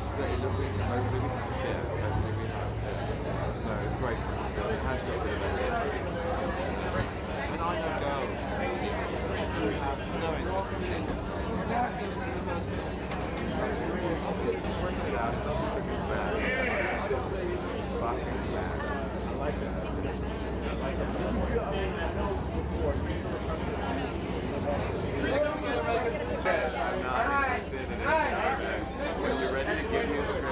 makes the it look really overly no, it's great for him to do. It has got a bit of everything. And I know girls who've seen this movie who have no interest in it. It's in the first movie. It's working it out. It's also cooking some ass. Sparking some ass. I like that. When you're ready to give me a script,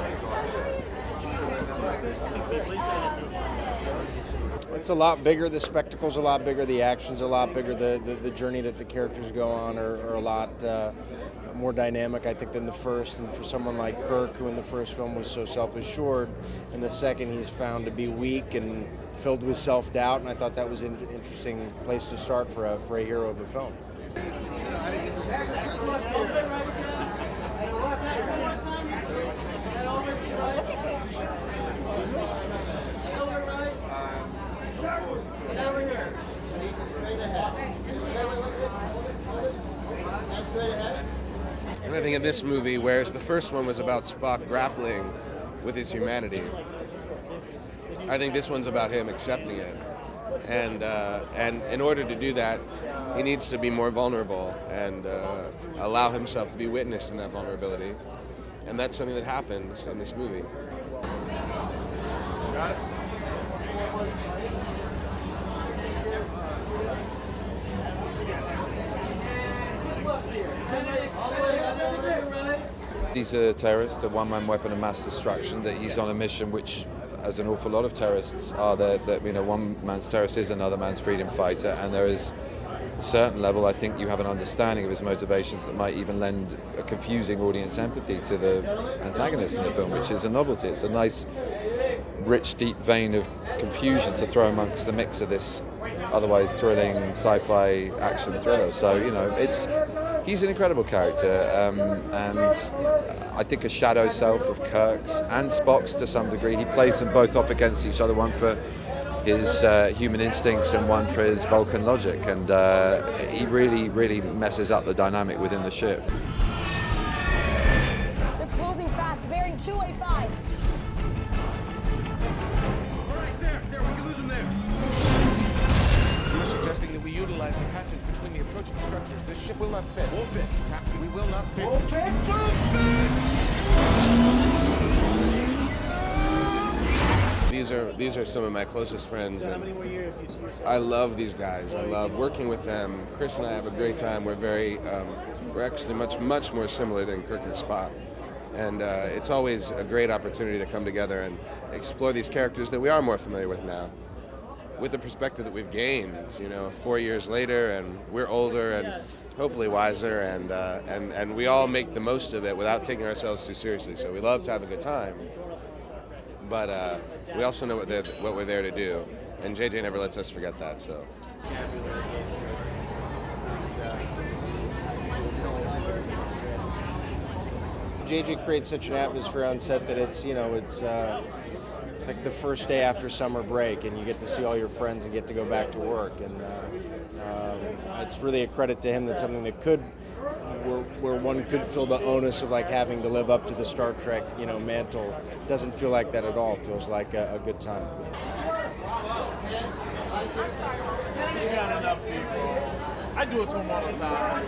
it's a lot bigger. The spectacle's a lot bigger. The action's a lot bigger. The journey that the characters go on are a lot more dynamic, I think, than the first. And for someone like Kirk, who in the first film was so self-assured, in the second he's found to be weak and filled with self-doubt. And I thought that was an interesting place to start for a hero of a film. And I think in this movie, whereas the first one was about Spock grappling with his humanity, I think this one's about him accepting it. And in order to do that, he needs to be more vulnerable and allow himself to be witnessed in that vulnerability. And that's something that happens in this movie. Got it. He's a terrorist, a one-man weapon of mass destruction, that he's on a mission which, as an awful lot of terrorists are, that one man's terrorist is another man's freedom fighter, and there is a certain level, I think you have an understanding of his motivations that might even lend a confusing audience empathy to the antagonist in the film, which is a novelty. It's a nice, rich, deep vein of confusion to throw amongst the mix of this otherwise thrilling sci-fi action thriller. So, he's an incredible character, and I think a shadow self of Kirk's and Spock's to some degree. He plays them both off against each other, one for his human instincts and one for his Vulcan logic, and he really, really messes up the dynamic within the ship. They're closing fast, bearing 285. There, we can lose them there. You're suggesting that we utilize the passage between the approaching structures. This ship will not fit. Won't fit. Captain, we will not fit. Won't fit. Won't fit. These are some of my closest friends, and I love these guys. I love working with them. Chris and I have a great time. We're actually much more similar than Kirk and Spock, and it's always a great opportunity to come together and explore these characters that we are more familiar with now, with the perspective that we've gained, 4 years later, and we're older and hopefully wiser, and we all make the most of it without taking ourselves too seriously. So we love to have a good time, but we also know what we're there to do, and JJ never lets us forget that. So. JJ creates such an atmosphere on set that it's like the first day after summer break, and you get to see all your friends and get to go back to work. And it's really a credit to him that something that where one could feel the onus of like having to live up to the Star Trek, mantle, doesn't feel like that at all. It feels like a good time. You got enough people. I do it to them all the time.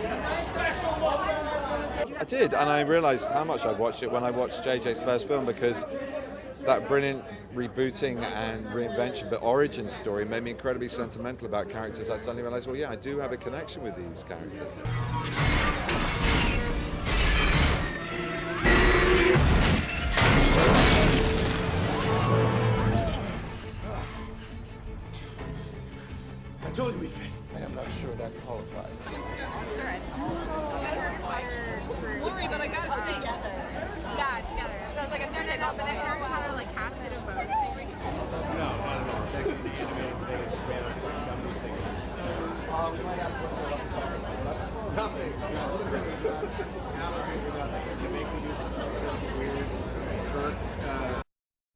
I did, and I realised how much I'd watched it when I watched JJ's first film, because that brilliant rebooting and reinvention, but origin story made me incredibly sentimental about characters. I suddenly realised, well, yeah, I do have a connection with these characters. I told you we fit. I'm not sure that qualifies. Worry, but I got it together. Yeah, together. So it's like a no, but the Harry Potter like casted a vote thing recently. No, not at all. It's actually the animated thing. It just ran on the company thing. We might have to look it up. Nothing.